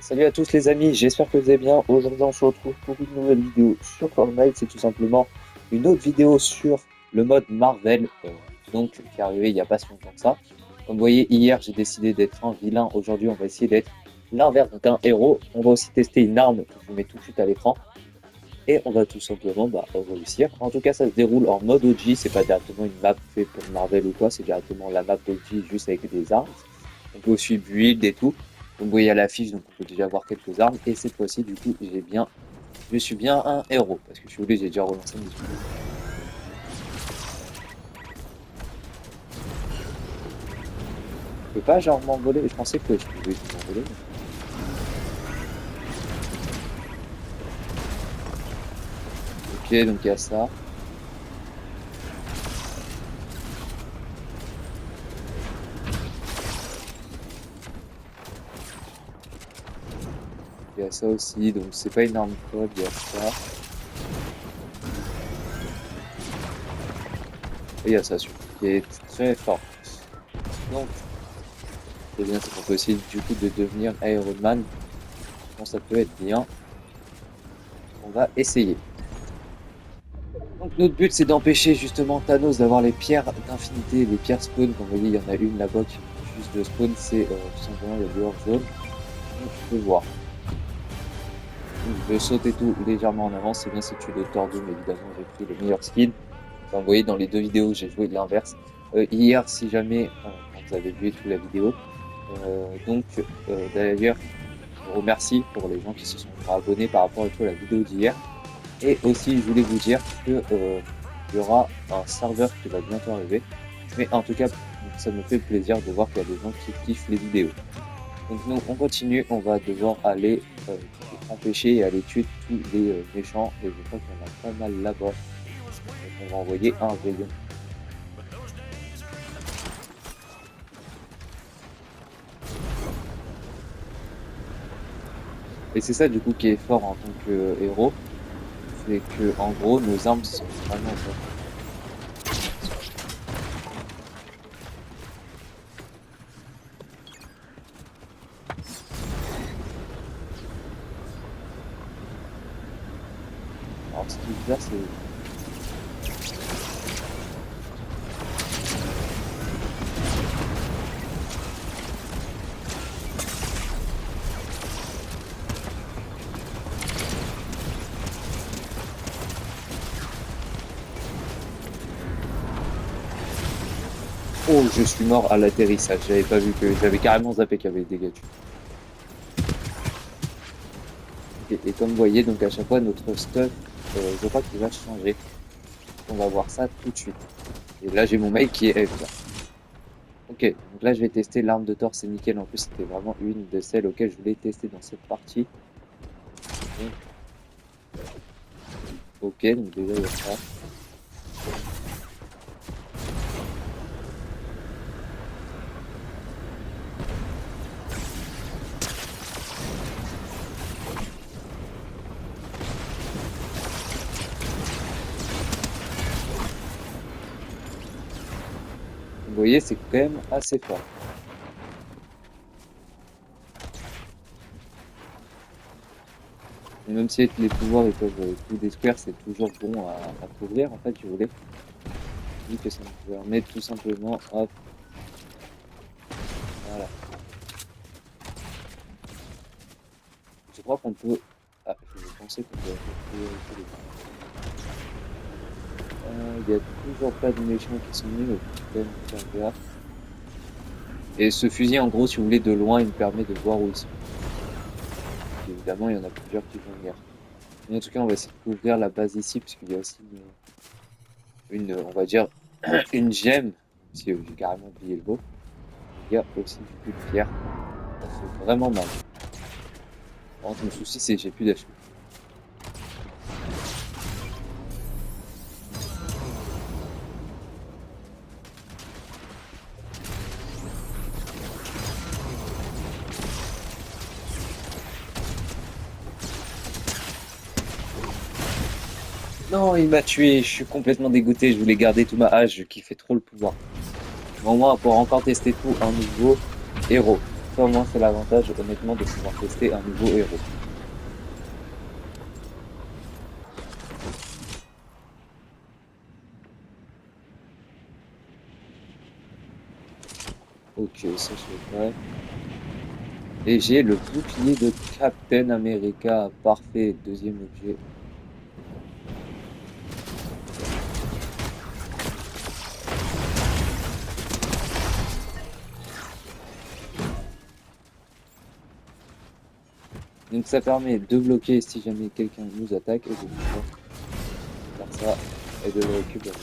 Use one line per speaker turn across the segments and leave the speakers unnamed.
Salut à tous les amis, j'espère que vous allez bien. Aujourd'hui on se retrouve pour une nouvelle vidéo sur Fortnite. C'est tout simplement une autre vidéo sur le mode Marvel, qui est arrivé il n'y a pas si longtemps que ça. Comme vous voyez, hier j'ai décidé d'être un vilain. Aujourd'hui on va essayer d'être l'inverse d'un héros. On va aussi tester une arme que je vous mets tout de suite à l'écran. Et on va tout simplement réussir. En tout cas ça se déroule en mode OG, c'est pas directement une map faite pour Marvel ou quoi, c'est directement la map OG juste avec des armes. On peut aussi build et tout. Donc vous voyez à l'affiche, donc on peut déjà voir quelques armes. Et cette fois-ci, du coup, je suis bien un héros. Parce que je suis obligé, j'ai déjà relancé mes trucs. Je peux pas genre m'envoler. Je pensais que je pouvais m'envoler. Ok, donc il y a ça. Il y a ça aussi. Donc c'est pas une arme code, il y a ça. Et il y a ça surtout, qui est très fort. Donc, c'est bien, c'est qu'on peut essayer du coup de devenir Iron Man. Je pense que ça peut être bien. On va essayer. Donc notre but c'est d'empêcher justement Thanos d'avoir les pierres d'infinité, les pierres spawn. Comme vous voyez, il y en a une là-bas qui vient juste de spawn, c'est tout simplement le joueur jaune. Donc je peux voir. Donc, je vais sauter tout légèrement en avant, c'est bien si tu le Doom, évidemment j'ai pris le meilleur skin. Enfin, vous voyez dans les deux vidéos j'ai joué l'inverse. Hier si jamais quand vous avez vu et tout la vidéo. D'ailleurs je vous remercie pour les gens qui se sont abonnés par rapport à tout à la vidéo d'hier. Et aussi, je voulais vous dire que il y aura un serveur qui va bientôt arriver. Mais en tout cas, ça me fait plaisir de voir qu'il y a des gens qui kiffent les vidéos. Donc nous, on continue, on va devoir aller empêcher et aller tuer tous les méchants. Et je crois qu'il y en a pas mal là-bas. Donc on va envoyer un rayon. Et c'est ça du coup qui est fort en tant que héros. C'est que en gros, nos armes sont vraiment fortes. Alors ce qui est bizarre, c'est oh, je suis mort à l'atterrissage. J'avais pas vu que j'avais carrément zappé qu'il y avait des dégâts. Et comme vous voyez, donc à chaque fois notre stuff, je crois qu'il va changer. On va voir ça tout de suite. Et là j'ai mon mail qui est F là. Ok, donc là je vais tester l'arme de Thor, c'est nickel. En plus c'était vraiment une de celles auxquelles je voulais tester dans cette partie. Donc, ok, donc déjà il y a ça. Vous voyez, c'est quand même assez fort. Et même si avec les pouvoirs ils peuvent tout détruire, c'est toujours bon à couvrir en fait, je voulais. Vu que ça me permet tout simplement, hop, voilà. Je crois qu'on peut. Ah, je pensais qu'on peut les il y a toujours pas de méchants qui sont venus, mais faut quand même faire gaffe. Et ce fusil, en gros, si vous voulez, de loin, il me permet de voir où ils sont. Évidemment, il y en a plusieurs qui vont venir. Mais en tout cas, on va essayer de couvrir la base ici, puisqu'il y a aussi on va dire, une gemme, si j'ai carrément oublié le mot. Il y a aussi du coup de pierre. Ça fait vraiment mal. Par contre, mon souci, c'est que j'ai plus d'HP. Non, il m'a tué, je suis complètement dégoûté, je voulais garder tout ma hache, je kiffais trop le pouvoir. Mais au moins, pour encore tester tout, un nouveau héros. ça au moins c'est l'avantage honnêtement de pouvoir tester un nouveau héros. Ok, ça je sais pas. Et j'ai le bouclier de Captain America, parfait, deuxième objet. Donc ça permet de bloquer si jamais quelqu'un nous attaque et de pouvoir faire ça et de le récupérer.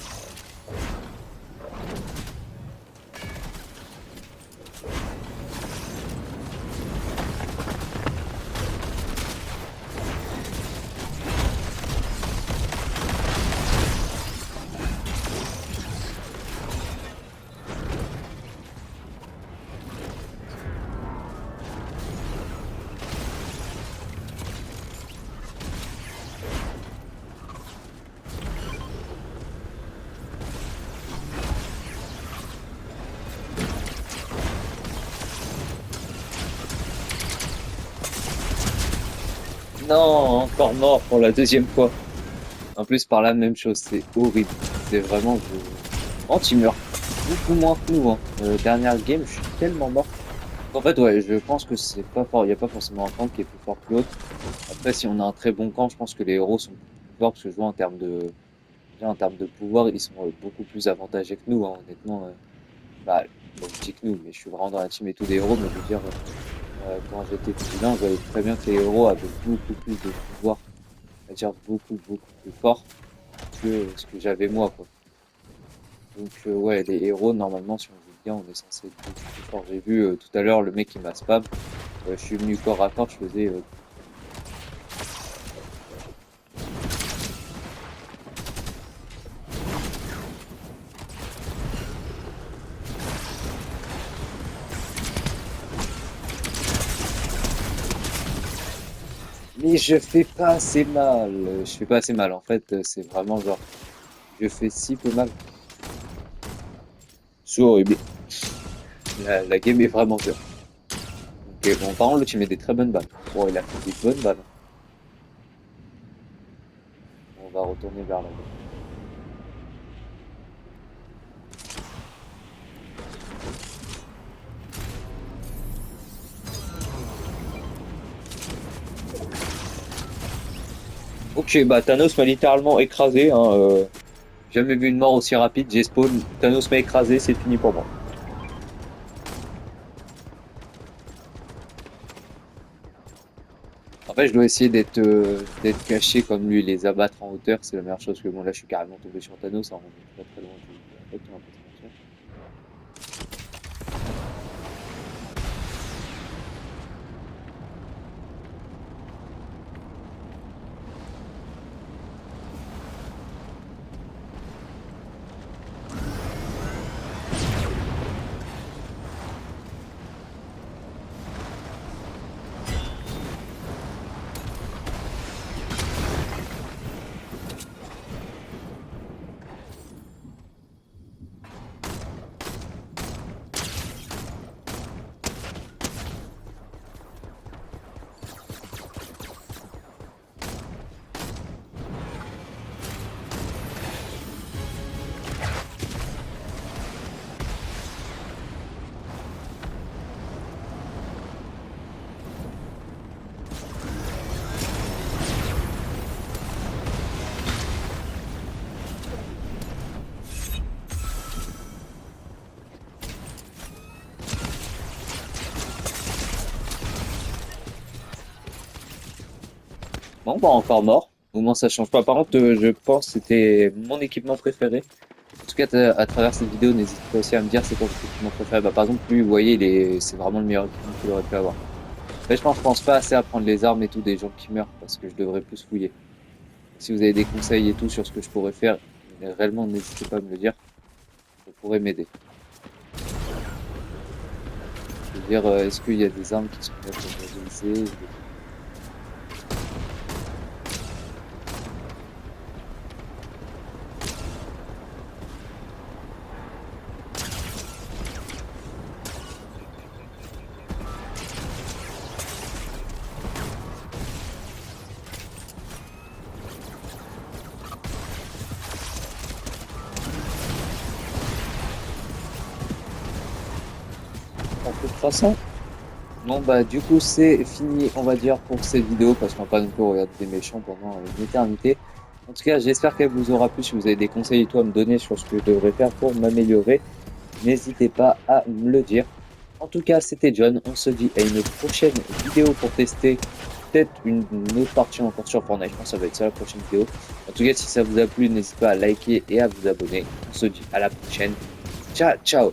Non, encore mort pour la deuxième fois. En plus par la même chose, c'est horrible. C'est vraiment anti-mur. Beaucoup moins que nous, hein. Dernière game, je suis tellement mort. En fait, ouais, je pense que c'est pas fort. Il n'y a pas forcément un camp qui est plus fort que l'autre. Après, si on a un très bon camp, je pense que les héros sont beaucoup plus forts parce que je vois en termes de, déjà, en termes de pouvoir, ils sont beaucoup plus avantagés que nous, hein, honnêtement. Bah, bon, je dis que nous, mais je suis vraiment dans la team et tout des héros, mais je veux dire, quand j'étais vilain, je voyais très bien que les héros avaient beaucoup plus de pouvoir, c'est-à-dire beaucoup plus fort que ce que j'avais moi, quoi. Donc, ouais, les héros, normalement, si on joue bien, on est censé être beaucoup plus fort. J'ai vu tout à l'heure le mec qui m'a spam. Je suis venu corps à corps, je faisais. Mais je fais pas assez mal. Je fais pas assez mal. En fait, c'est vraiment genre, je fais si peu mal. C'est horrible. La game est vraiment dure. Ok, bon, par contre, l'autre, il met des très bonnes balles. Bon, il a fait des bonnes balles. On va retourner vers la gauche. Ok, bah Thanos m'a littéralement écrasé. Hein, jamais vu une mort aussi rapide. J'ai spawn, Thanos m'a écrasé, c'est fini pour moi. En fait, je dois essayer d'être caché comme lui, les abattre en hauteur, c'est la meilleure chose que bon là je suis carrément tombé sur Thanos, hein, on est très très loin du impact, on va pas se mentir. Bon, bah encore mort. Au moins ça change pas. Par contre, je pense que c'était mon équipement préféré. En tout cas, à travers cette vidéo, n'hésitez pas aussi à me dire c'est quoi votre équipement préféré. Bah, par exemple, lui, vous voyez, c'est vraiment le meilleur équipement qu'il aurait pu avoir. Mais je pense pas assez à prendre les armes et tout des gens qui meurent parce que je devrais plus fouiller. Si vous avez des conseils et tout sur ce que je pourrais faire, réellement, n'hésitez pas à me le dire. Ça pourrait m'aider. Je veux dire, est-ce qu'il y a des armes qui sont mieux pour modéliser ou des trucs. En toute façon, bon bah du coup c'est fini on va dire pour cette vidéo parce qu'on va pas non plus regarder des méchants pendant une éternité. En tout cas j'espère qu'elle vous aura plu. Si vous avez des conseils et tout à me donner sur ce que je devrais faire pour m'améliorer, n'hésitez pas à me le dire. En tout cas c'était John, on se dit à une prochaine vidéo pour tester peut-être une autre partie encore sur Fortnite. Je pense que ça va être ça la prochaine vidéo. En tout cas si ça vous a plu n'hésitez pas à liker et à vous abonner. On se dit à la prochaine. Ciao ciao.